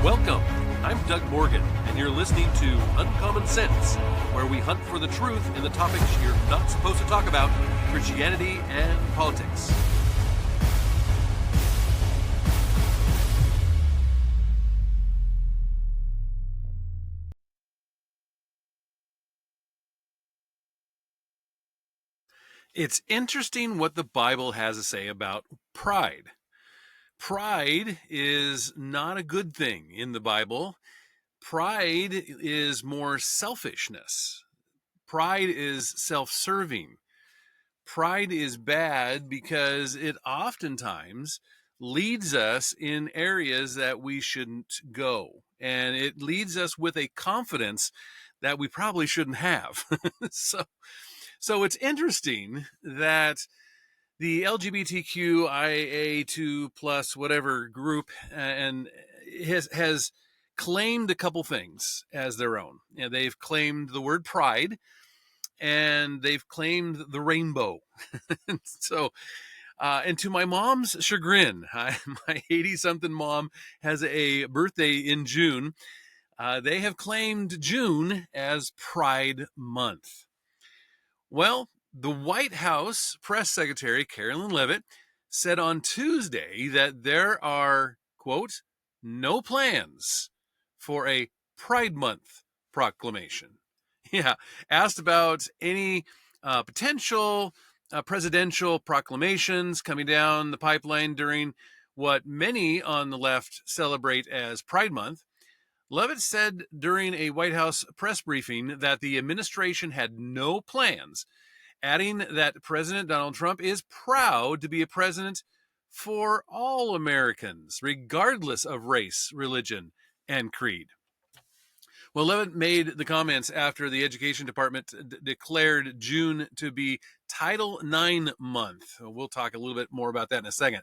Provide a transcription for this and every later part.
Welcome. I'm Doug Morgan, and you're listening to Uncommon Sense, where we hunt for the truth in the topics you're not supposed to talk about, Christianity and politics. It's interesting what the Bible has to say about pride. Pride is not a good thing in the Bible. Pride is more selfishness. Pride is self-serving. Pride is bad because it oftentimes leads us in areas that we shouldn't go. And it leads us with a confidence that we probably shouldn't have. So it's interesting that the LGBTQIA2 plus whatever group and has claimed a couple things as their own. And they've claimed the word pride, and they've claimed the rainbow. And to my mom's chagrin, my 80-something mom has a birthday in June. They have claimed June as Pride Month. Well, the White House press secretary, Carolyn Leavitt, said on Tuesday that there are, quote, no plans for a Pride Month proclamation. Yeah, asked about any potential presidential proclamations coming down the pipeline during what many on the left celebrate as Pride Month, Leavitt said during a White House press briefing that the administration had no plans, adding that President Donald Trump is proud to be a president for all Americans, regardless of race, religion, and creed. Well, Leavitt made the comments after the Education Department declared June to be Title IX month. We'll talk a little bit more about that in a second.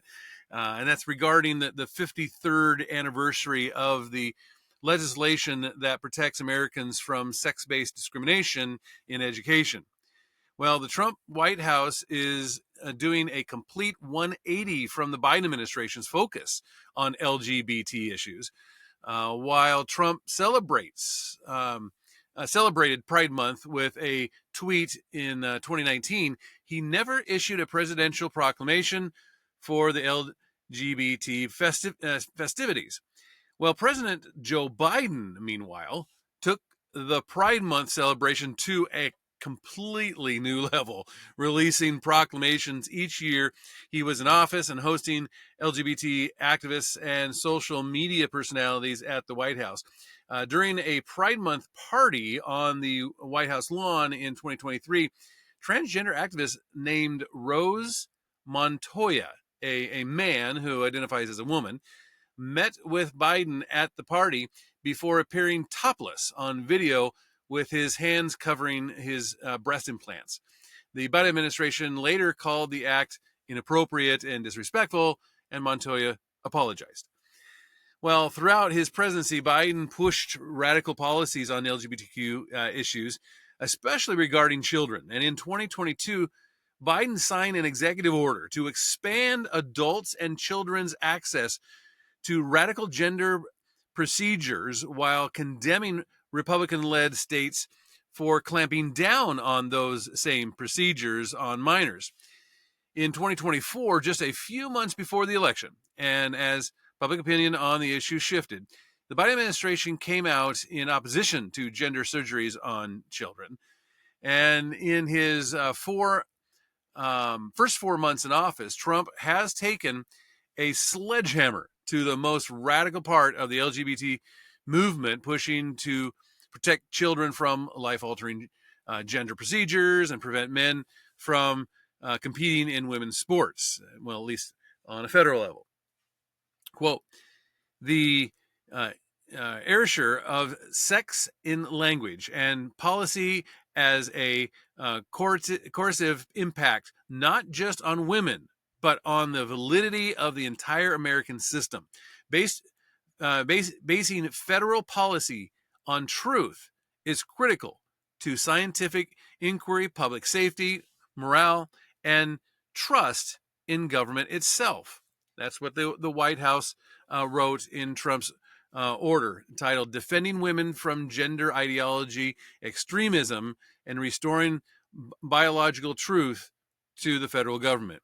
And that's regarding the 53rd anniversary of the legislation that protects Americans from sex-based discrimination in education. Well, the Trump White House is doing a complete 180 from the Biden administration's focus on LGBT issues. While Trump celebrated Pride Month with a tweet in 2019, he never issued a presidential proclamation for the LGBT festivities. Well, President Joe Biden, meanwhile, took the Pride Month celebration to a completely new level, releasing proclamations each year he was in office and hosting LGBT activists and social media personalities at the White House. During a Pride Month party on the White House lawn in 2023, transgender activist named Rose Montoya, a man who identifies as a woman, met with Biden at the party before appearing topless on video with his hands covering his breast implants. The Biden administration later called the act inappropriate and disrespectful, and Montoya apologized. Well, throughout his presidency, Biden pushed radical policies on LGBTQ issues, especially regarding children. And in 2022, Biden signed an executive order to expand adults and children's access to radical gender procedures while condemning Republican-led states for clamping down on those same procedures on minors. In 2024, just a few months before the election, and as public opinion on the issue shifted, the Biden administration came out in opposition to gender surgeries on children. And in his first 4 months in office, Trump has taken a sledgehammer to the most radical part of the LGBT movement, pushing to protect children from life-altering gender procedures and prevent men from competing in women's sports, well, at least on a federal level. Quote, the erasure of sex in language and policy as a coercive impact, not just on women, but on the validity of the entire American system, basing federal policy on truth is critical to scientific inquiry, public safety, morale, and trust in government itself. That's what the White House wrote in Trump's order titled Defending Women from Gender Ideology, Extremism, and Restoring Biological Truth to the Federal Government.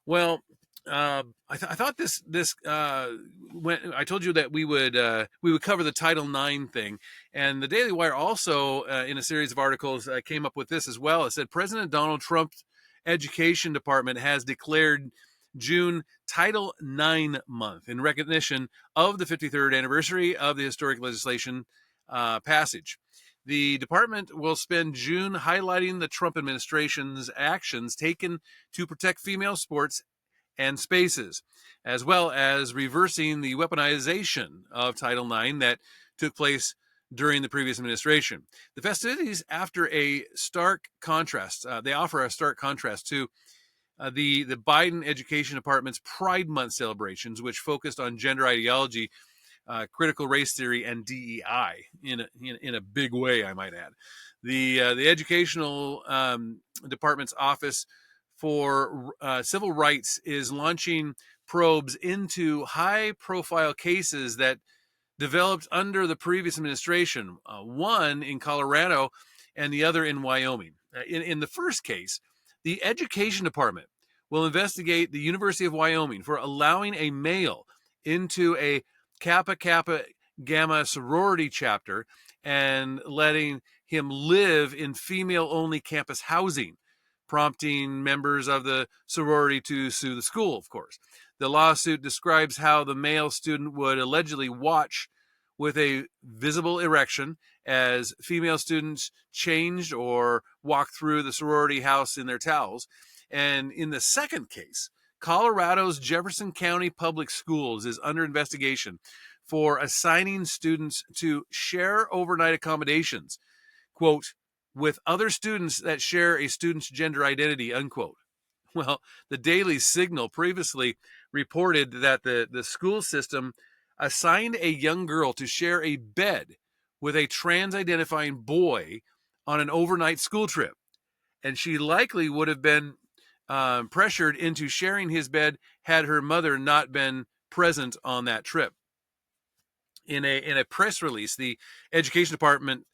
Well, I thought this when I told you that we would cover the Title IX thing, and the Daily Wire also in a series of articles came up with this as well. It said President Donald Trump's Education Department has declared June Title IX month in recognition of the 53rd anniversary of the historic legislation passage. The department will spend June highlighting the Trump administration's actions taken to protect female sports and spaces, as well as reversing the weaponization of Title IX that took place during the previous administration. The festivities after a stark contrast, they offer a stark contrast to the Biden Education Department's Pride Month celebrations, which focused on gender ideology, critical race theory, and DEI in a big way, I might add. The Educational Department's Office for Civil Rights is launching probes into high-profile cases that developed under the previous administration, one in Colorado and the other in Wyoming. In the first case, the Education Department will investigate the University of Wyoming for allowing a male into a Kappa Kappa Gamma sorority chapter and letting him live in female-only campus housing, prompting members of the sorority to sue the school, of course. The lawsuit describes how the male student would allegedly watch with a visible erection as female students changed or walked through the sorority house in their towels. And in the second case, Colorado's Jefferson County Public Schools is under investigation for assigning students to share overnight accommodations, quote, with other students that share a student's gender identity, unquote. Well, the Daily Signal previously reported that the school system assigned a young girl to share a bed with a trans-identifying boy on an overnight school trip. And she likely would have been pressured into sharing his bed had her mother not been present on that trip. In a press release, the Education Department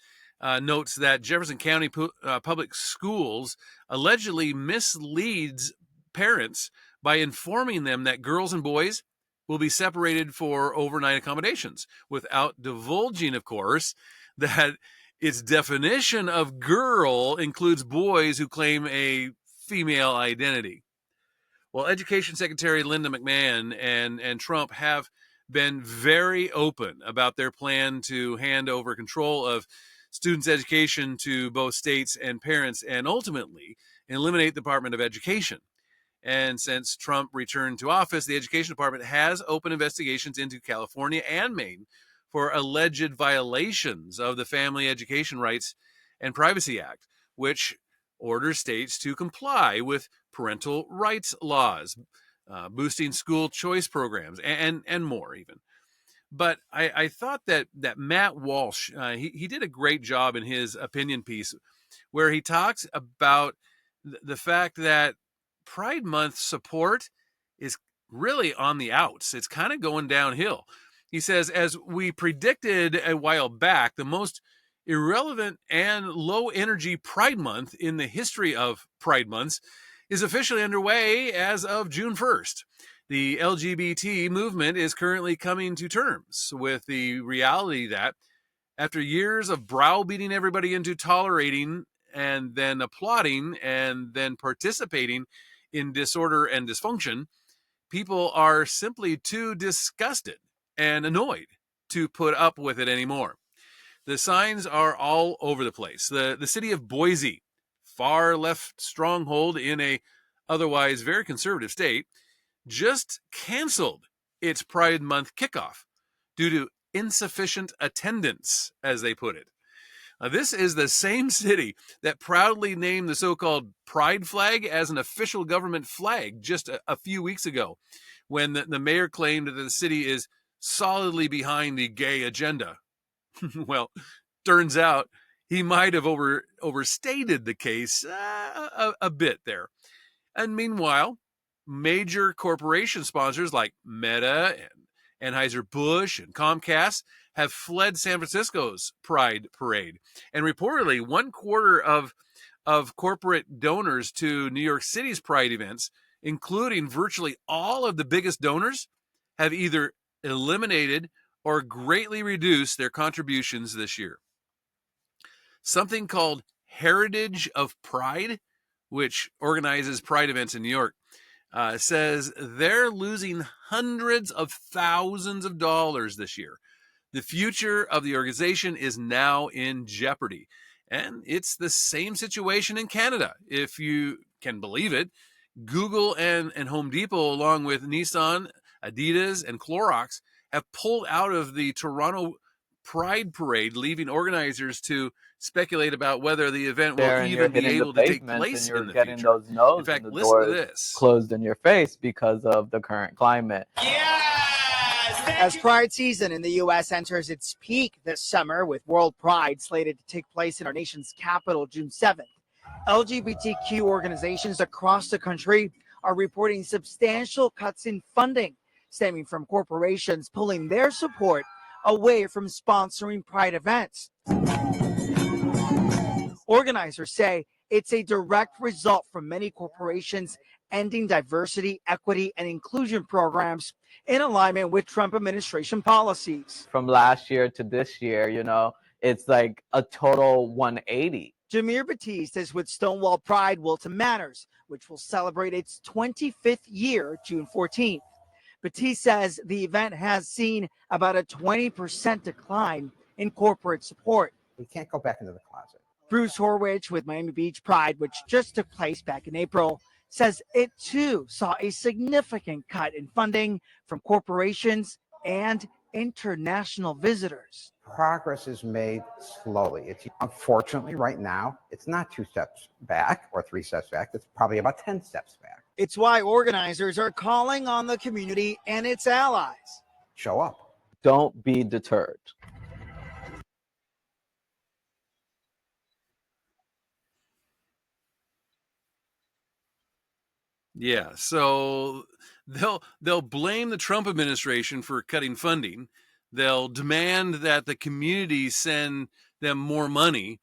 notes that Jefferson County Public Schools allegedly misleads parents by informing them that girls and boys will be separated for overnight accommodations, without divulging, of course, that its definition of girl includes boys who claim a female identity. Well, Education Secretary Linda McMahon and Trump have been very open about their plan to hand over control of students' education to both states and parents, and ultimately eliminate the Department of Education. And since Trump returned to office, the Education Department has opened investigations into California and Maine for alleged violations of the Family Education Rights and Privacy Act, which orders states to comply with parental rights laws, boosting school choice programs, and more even. But I thought that Matt Walsh, he did a great job in his opinion piece, where he talks about the fact that Pride Month support is really on the outs. It's kind of going downhill. He says, as we predicted a while back, the most irrelevant and low energy Pride Month in the history of Pride Months is officially underway as of June 1st. The LGBT movement is currently coming to terms with the reality that after years of browbeating everybody into tolerating and then applauding and then participating in disorder and dysfunction, people are simply too disgusted and annoyed to put up with it anymore. The signs are all over the place. The city of Boise, far left stronghold in a otherwise very conservative state, just canceled its Pride Month kickoff due to insufficient attendance, as they put it. This is the same city that proudly named the so-called Pride flag as an official government flag just a few weeks ago, when the mayor claimed that the city is solidly behind the gay agenda. Well, turns out he might have overstated the case a bit there. And meanwhile, major corporation sponsors like Meta Anheuser-Busch and Comcast have fled San Francisco's Pride Parade. And reportedly, 1/4 of corporate donors to New York City's Pride events, including virtually all of the biggest donors, have either eliminated or greatly reduced their contributions this year. Something called Heritage of Pride, which organizes Pride events in New York, says they're losing hundreds of thousands of dollars this year. The future of the organization is now in jeopardy. And it's the same situation in Canada, if you can believe it. Google and Home Depot, along with Nissan, Adidas, and Clorox, have pulled out of the Toronto Pride Parade, leaving organizers to speculate about whether the event will even be able to take place in the future. Those no's in fact, and the listen to doors this. Closed in your face because of the current climate. As Pride season in the U.S. enters its peak this summer, with World Pride slated to take place in our nation's capital June 7th, LGBTQ organizations across the country are reporting substantial cuts in funding, stemming from corporations pulling their support away from sponsoring Pride events. Organizers say it's a direct result from many corporations ending diversity, equity, and inclusion programs in alignment with Trump administration policies. From last year to this year, it's like a total 180. Jameer Batiste is with Stonewall Pride Wilton Manors, which will celebrate its 25th year, June 14th. Batiste says the event has seen about a 20% decline in corporate support. We can't go back into the closet. Bruce Horwich with Miami Beach Pride, which just took place back in April, says it too saw a significant cut in funding from corporations and international visitors. Progress is made slowly. It's unfortunately right now, it's not 2 steps back or 3 steps back. It's probably about 10 steps back. It's why organizers are calling on the community and its allies. Show up. Don't be deterred. Yeah, so they'll blame the Trump administration for cutting funding. They'll demand that the community send them more money,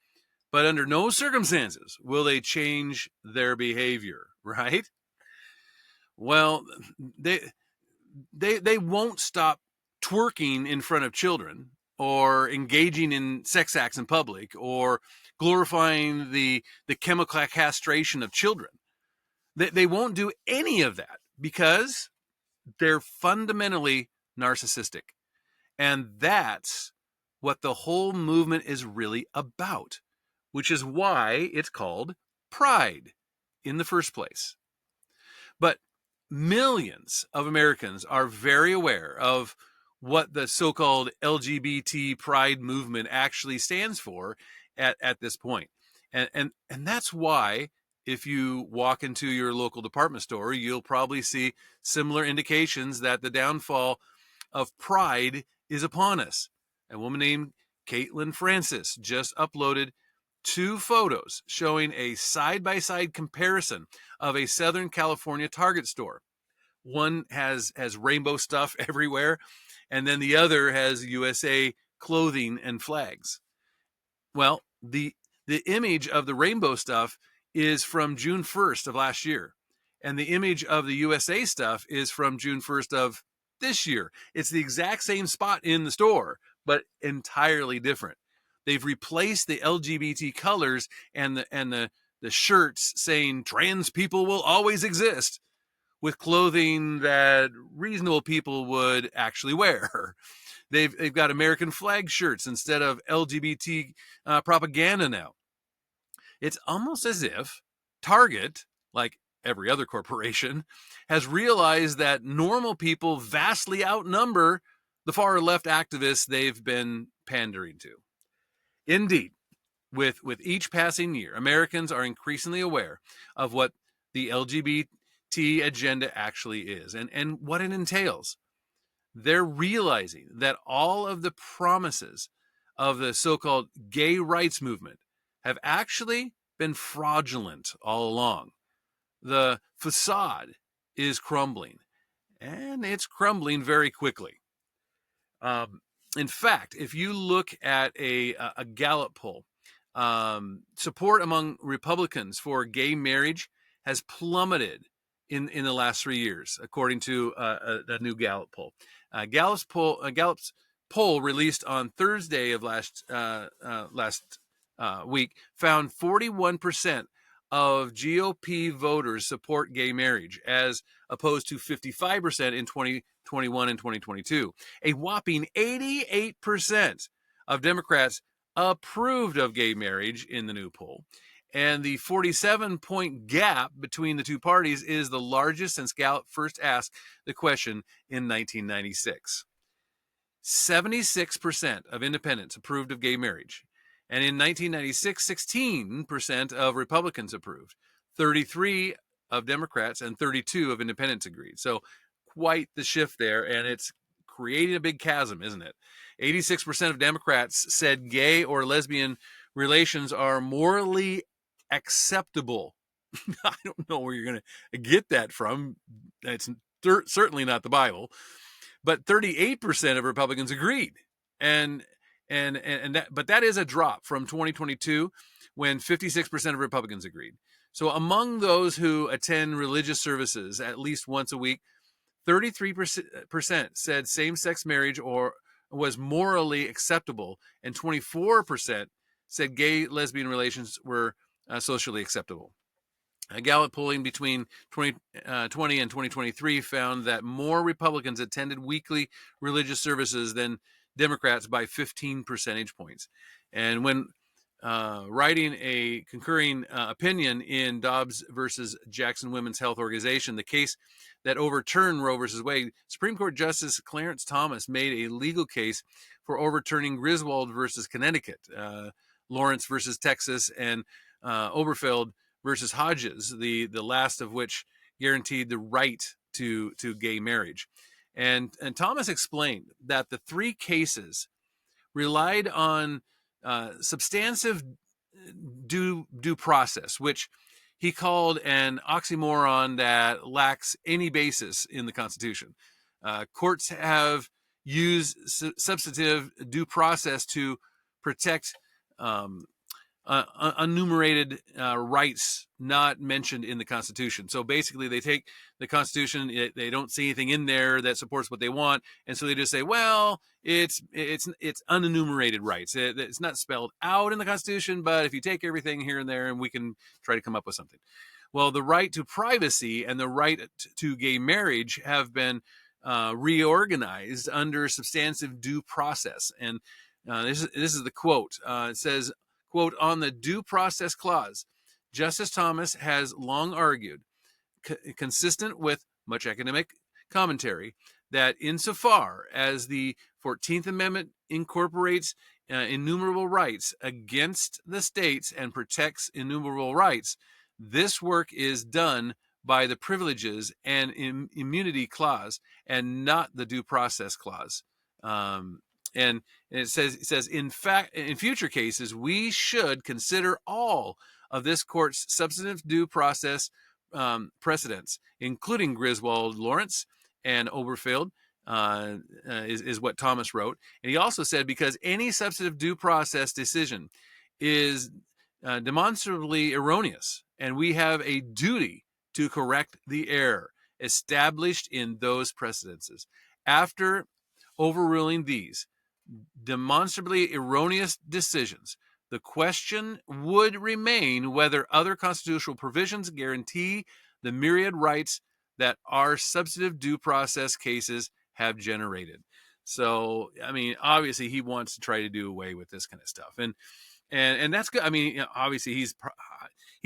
but under no circumstances will they change their behavior, right? Well, they won't stop twerking in front of children or engaging in sex acts in public or glorifying the chemical castration of children. They won't do any of that because they're fundamentally narcissistic. And that's what the whole movement is really about, which is why it's called Pride in the first place. But millions of Americans are very aware of what the so-called LGBT Pride movement actually stands for at this point. And that's why if you walk into your local department store, you'll probably see similar indications that the downfall of Pride is upon us. A woman named Caitlin Francis just uploaded 2 photos showing a side-by-side comparison of a Southern California Target store. One has rainbow stuff everywhere, and then the other has USA clothing and flags. Well, the image of the rainbow stuff is from June 1st of last year, and the image of the USA stuff is from June 1st of this year. It's the exact same spot in the store, but entirely different. They've replaced the LGBT colors and the shirts saying trans people will always exist with clothing that reasonable people would actually wear. They've got American flag shirts instead of LGBT propaganda now. It's almost as if Target, like every other corporation, has realized that normal people vastly outnumber the far left activists they've been pandering to. Indeed, with each passing year, Americans are increasingly aware of what the LGBT agenda actually is and what it entails. They're realizing that all of the promises of the so-called gay rights movement have actually been fraudulent all along. The facade is crumbling, and it's crumbling very quickly. In fact, if you look at a Gallup poll, support among Republicans for gay marriage has plummeted in the last 3 years, according to a new Gallup poll. Gallup's poll released on Thursday of last week found 41% of GOP voters support gay marriage, as opposed to 55% in 2021 and 2022. A whopping 88% of Democrats approved of gay marriage in the new poll. And the 47-point gap between the two parties is the largest since Gallup first asked the question in 1996. 76% of independents approved of gay marriage. And in 1996, 16% of Republicans approved. 33 of Democrats and 32 of independents agreed. So quite the shift there, and it's creating a big chasm, isn't it? 86% of Democrats said gay or lesbian relations are morally acceptable. I don't know where you're going to get that from. It's certainly not the Bible. But 38% of Republicans agreed. But that is a drop from 2022, when 56% of Republicans agreed. So among those who attend religious services at least once a week, 33% said same-sex marriage was morally acceptable, and 24% said gay lesbian relations were socially acceptable. A Gallup polling between 2020 and 2023 found that more Republicans attended weekly religious services than Democrats by 15 percentage points. And when writing a concurring opinion in Dobbs versus Jackson Women's Health Organization, the case that overturned Roe versus Wade, Supreme Court Justice Clarence Thomas made a legal case for overturning Griswold versus Connecticut, Lawrence versus Texas, and Oberfeld versus Hodges, the last of which guaranteed the right to gay marriage. And Thomas explained that the three cases relied on substantive due process, which he called an oxymoron that lacks any basis in the Constitution. Courts have used substantive due process to protect unenumerated rights not mentioned in the Constitution. So basically, they take the Constitution, they don't see anything in there that supports what they want, and so they just say, well, it's unenumerated rights. It's not spelled out in the Constitution, but if you take everything here and there, and we can try to come up with something. Well, the right to privacy and the right to gay marriage have been reorganized under substantive due process. And this is the quote. It says, quote, on the due process clause, Justice Thomas has long argued, consistent with much academic commentary, that insofar as the 14th Amendment incorporates innumerable rights against the states and protects innumerable rights, this work is done by the privileges and immunity clause and not the due process clause. And it says, in fact, in future cases, we should consider all of this court's substantive due process precedents, including Griswold, Lawrence, and Oberfeld, is what Thomas wrote. And he also said, because any substantive due process decision is demonstrably erroneous, and we have a duty to correct the error established in those precedences. After overruling these demonstrably erroneous decisions, the question would remain whether other constitutional provisions guarantee the myriad rights that our substantive due process cases have generated. So, I mean, obviously he wants to try to do away with this kind of stuff. And that's good. I mean, you know, obviously he's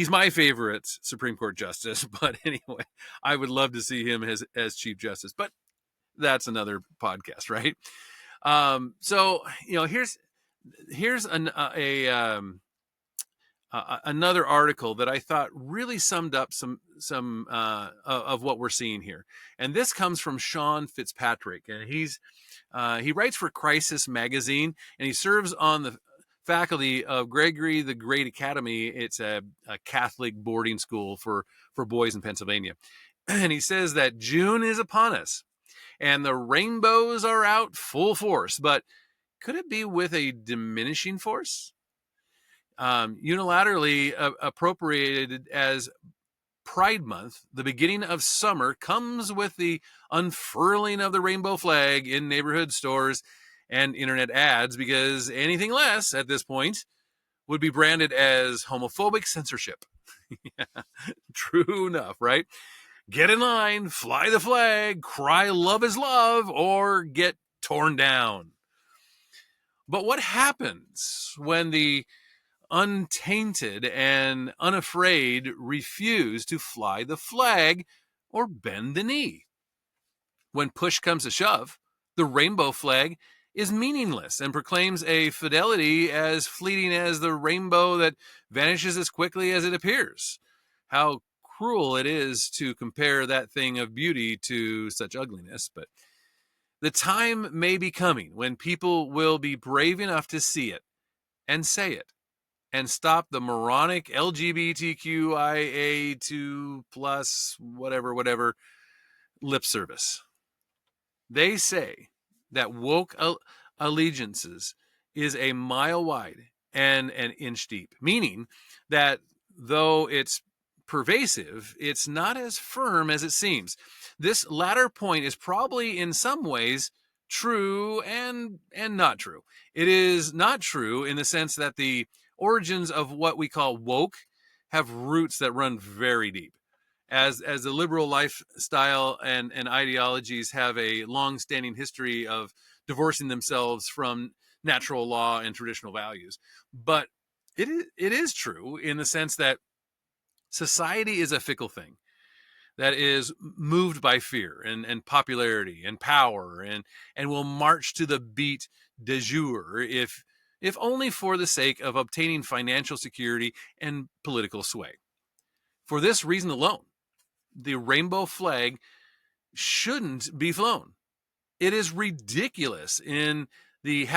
my favorite Supreme Court justice, but anyway, I would love to see him as Chief Justice, but that's another podcast, right? So, you know, here's another article that I thought really summed up some of what we're seeing here. And this comes from Sean Fitzpatrick, and he writes for Crisis Magazine, and he serves on the faculty of Gregory the Great Academy. It's a Catholic boarding school for boys in Pennsylvania. And he says that June is upon us, And the rainbows are out full force, but could it be with a diminishing force? Unilaterally appropriated as Pride Month, the beginning of summer comes with the unfurling of the rainbow flag in neighborhood stores and internet ads, because anything less at this point would be branded as homophobic censorship. Yeah, true enough, right? Get in line, fly the flag, cry love is love, or get torn down. But what happens when the untainted and unafraid refuse to fly the flag or bend the knee? When push comes to shove, the rainbow flag is meaningless and proclaims a fidelity as fleeting as the rainbow that vanishes as quickly as it appears. How cruel it is to compare that thing of beauty to such ugliness, but the time may be coming when people will be brave enough to see it and say it and stop the moronic LGBTQIA2 plus whatever lip service. They say that woke allegiances is a mile wide and an inch deep, meaning that though it's pervasive, it's not as firm as it seems. This latter point is probably in some ways true and not true. It is not true in the sense that the origins of what we call woke have roots that run very deep. As the liberal lifestyle and ideologies have a long-standing history of divorcing themselves from natural law and traditional values. But it is true in the sense that society is a fickle thing that is moved by fear and popularity and power and will march to the beat de jour if only for the sake of obtaining financial security and political sway. For this reason alone, the rainbow flag shouldn't be flown. It is ridiculous in the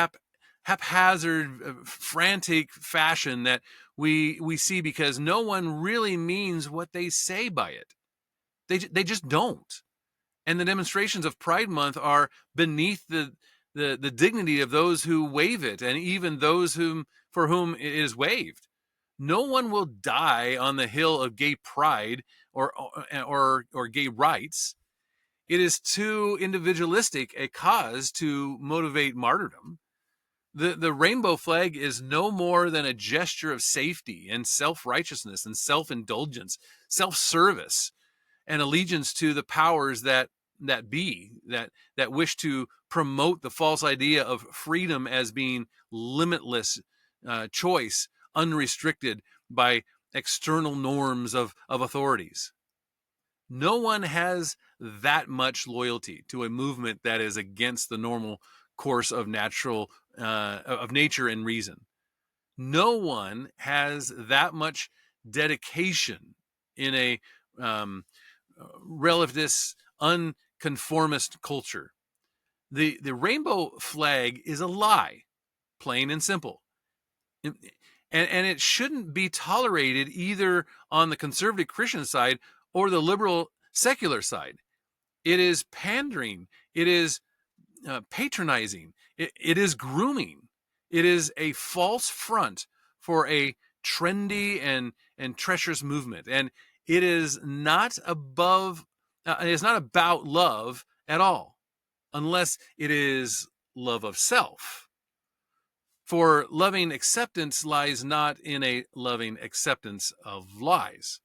haphazard, frantic fashion that we see, because no one really means what they say by it. They just don't. And the demonstrations of Pride Month are beneath the dignity of those who wave it, and even those for whom it is waved. No one will die on the hill of gay pride or gay rights. It is too individualistic a cause to motivate martyrdom. The rainbow flag is no more than a gesture of safety and self-righteousness and self-indulgence, self-service, and allegiance to the powers that wish to promote the false idea of freedom as being limitless choice, unrestricted by external norms of authorities. No one has that much loyalty to a movement that is against the normal course of nature and reason. No one has that much dedication in a relativist, unconformist culture. The rainbow flag is a lie, plain and simple. And it shouldn't be tolerated either on the conservative Christian side or the liberal secular side. It is pandering. It is patronizing. It is grooming. It is a false front for a trendy and treacherous movement. And it is not about love at all, unless it is love of self. For loving acceptance lies not in a loving acceptance of lies.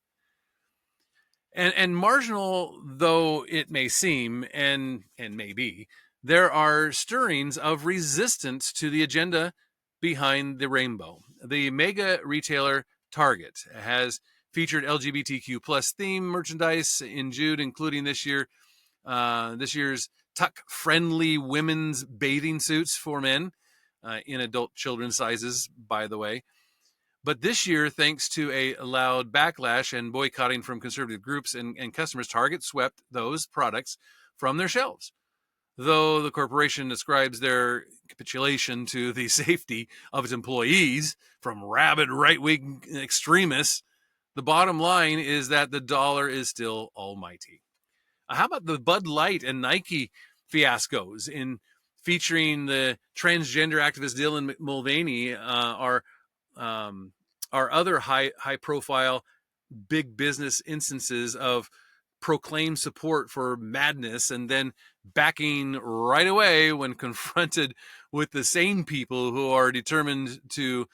And marginal though it may seem, and may be, there are stirrings of resistance to the agenda behind the rainbow. The mega retailer Target has featured LGBTQ plus theme merchandise in June, including this year's tuck-friendly women's bathing suits for men, in adult children's sizes, by the way. But this year, thanks to a loud backlash and boycotting from conservative groups and customers, Target swept those products from their shelves. Though the corporation describes their capitulation to the safety of its employees from rabid right-wing extremists, the bottom line is that the dollar is still almighty. How about the Bud Light and Nike fiascos in featuring the transgender activist Dylan Mulvaney, our other high profile big business instances of proclaimed support for madness and then backing right away when confronted with the same people who are determined to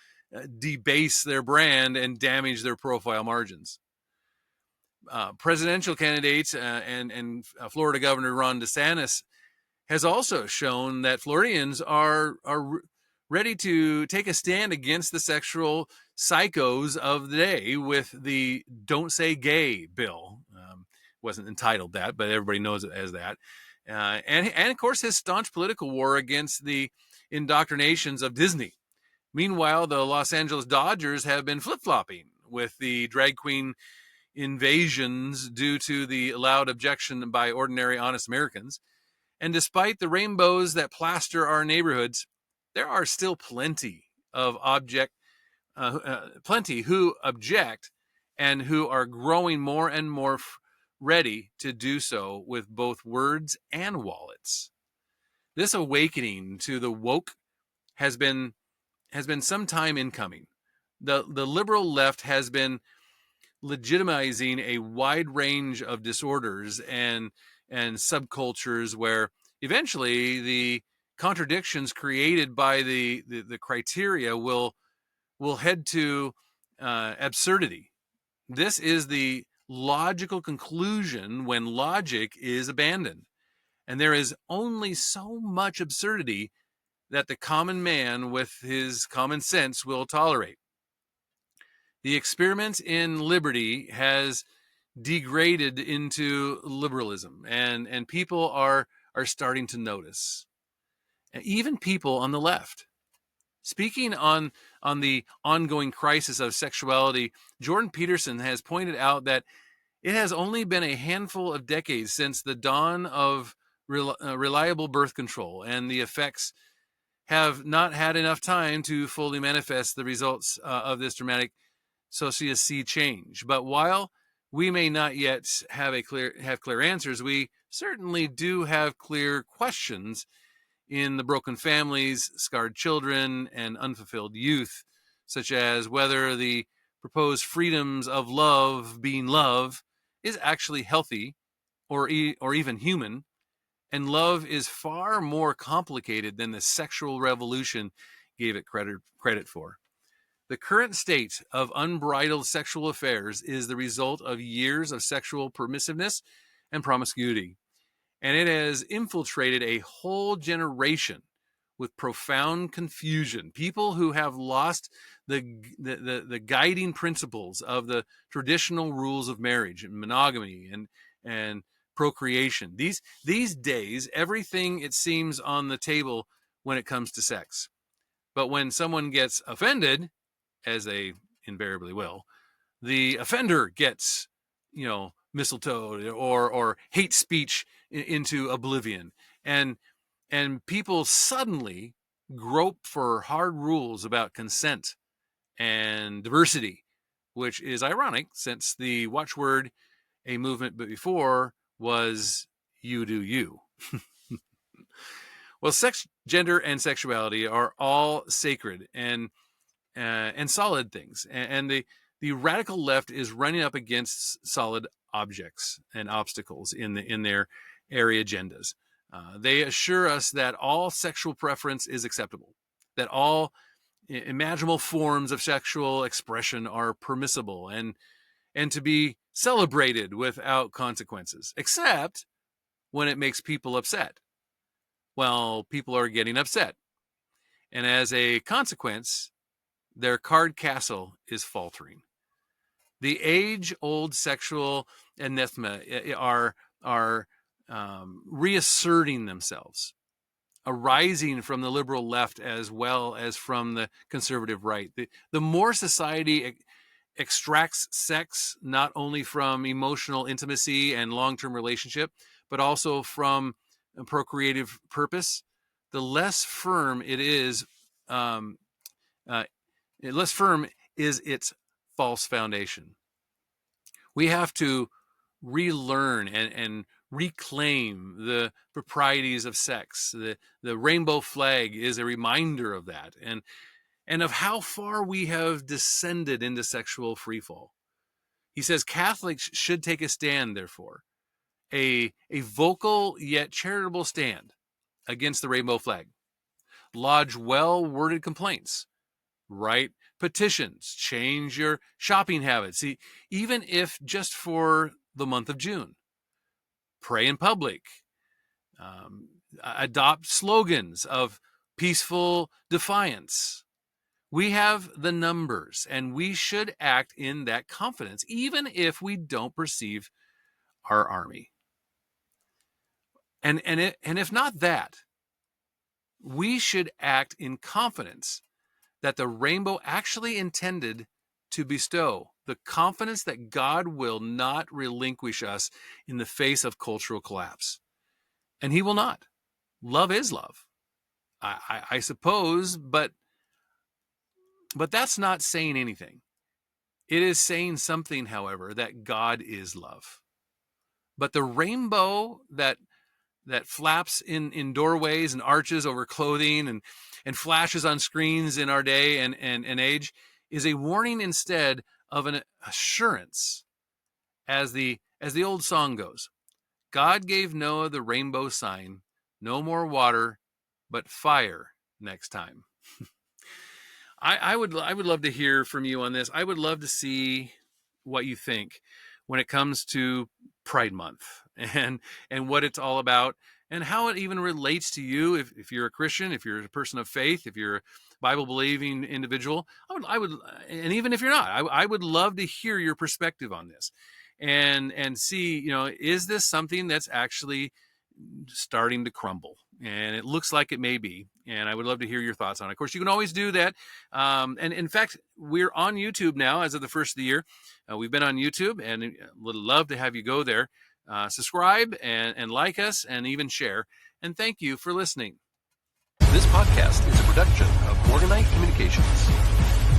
debase their brand and damage their profile margins. Presidential candidates and Florida Governor Ron DeSantis has also shown that Floridians are ready to take a stand against the sexual psychos of the day with the "Don't Say Gay" bill. Wasn't entitled that, but everybody knows it as that. And of course, his staunch political war against the indoctrinations of Disney. Meanwhile, the Los Angeles Dodgers have been flip-flopping with the drag queen invasions due to the loud objection by ordinary, honest Americans. And despite the rainbows that plaster our neighborhoods, there are still plenty who object and who are growing more and more ready to do so with both words and wallets. This awakening to the woke has been some time in coming. The liberal left has been legitimizing a wide range of disorders and subcultures where eventually the contradictions created by the criteria will head to absurdity. This is the logical conclusion when logic is abandoned. And there is only so much absurdity that the common man with his common sense will tolerate. The experiment in liberty has degraded into liberalism, and people are starting to notice. Even people on the left. Speaking on the ongoing crisis of sexuality, Jordan Peterson has pointed out that it has only been a handful of decades since the dawn of reliable birth control, and the effects have not had enough time to fully manifest the results of this dramatic society change. But while we may not yet have clear answers, we certainly do have clear questions in the broken families, scarred children, and unfulfilled youth, such as whether the proposed freedoms of love being love is actually healthy or even human. And love is far more complicated than the sexual revolution gave it credit for. The current state of unbridled sexual affairs is the result of years of sexual permissiveness and promiscuity. And it has infiltrated a whole generation with profound confusion. People who have lost the guiding principles of the traditional rules of marriage and monogamy and procreation. These days, everything, it seems, on the table when it comes to sex. But when someone gets offended, as they invariably will, the offender gets, mistletoe or hate speech into oblivion, and people suddenly grope for hard rules about consent and diversity, which is ironic since the watchword a movement but before was "you do you." Well, sex, gender, and sexuality are all sacred and solid things, and the radical left is running up against solid objects and obstacles in their area agendas. They assure us that all sexual preference is acceptable, that all imaginable forms of sexual expression are permissible and to be celebrated without consequences, except when it makes people upset. Well, people are getting upset, and as a consequence, their card castle is faltering. The age-old sexual anathema are reasserting themselves, arising from the liberal left as well as from the conservative right. The more society extracts sex not only from emotional intimacy and long-term relationship, but also from a procreative purpose, the less firm it is. Less firm is its false foundation. We have to relearn and reclaim the proprieties of sex. The rainbow flag is a reminder of that, and of how far we have descended into sexual freefall. He says Catholics should take a stand, therefore, a vocal yet charitable stand against the rainbow flag. Lodge well-worded complaints, write petitions, change your shopping habits, even if just for the month of June. Pray in public, adopt slogans of peaceful defiance. We have the numbers, and we should act in that confidence, even if we don't perceive our army. And if not that, we should act in confidence that the rainbow actually intended to bestow, the confidence that God will not relinquish us in the face of cultural collapse. And he will not. Love is love, I suppose, but that's not saying anything. It is saying something, however, that God is love. But the rainbow that flaps in doorways and arches over clothing and flashes on screens in our day and age is a warning instead of an assurance. As the old song goes, God gave Noah the rainbow sign, no more water, but fire next time. I would love to hear from you on this. I would love to see what you think when it comes to Pride Month and what it's all about and how it even relates to you. If you're a Christian, if you're a person of faith, if you're a Bible believing individual, I would, and even if you're not, I would love to hear your perspective on this and see, is this something that's actually starting to crumble? And it looks like it may be. And I would love to hear your thoughts on it. Of course, you can always do that. And in fact, we're on YouTube now as of the first of the year. We've been on YouTube and would love to have you go there, subscribe and like us and even share. And thank you for listening. This podcast is a production of Morganite Communications.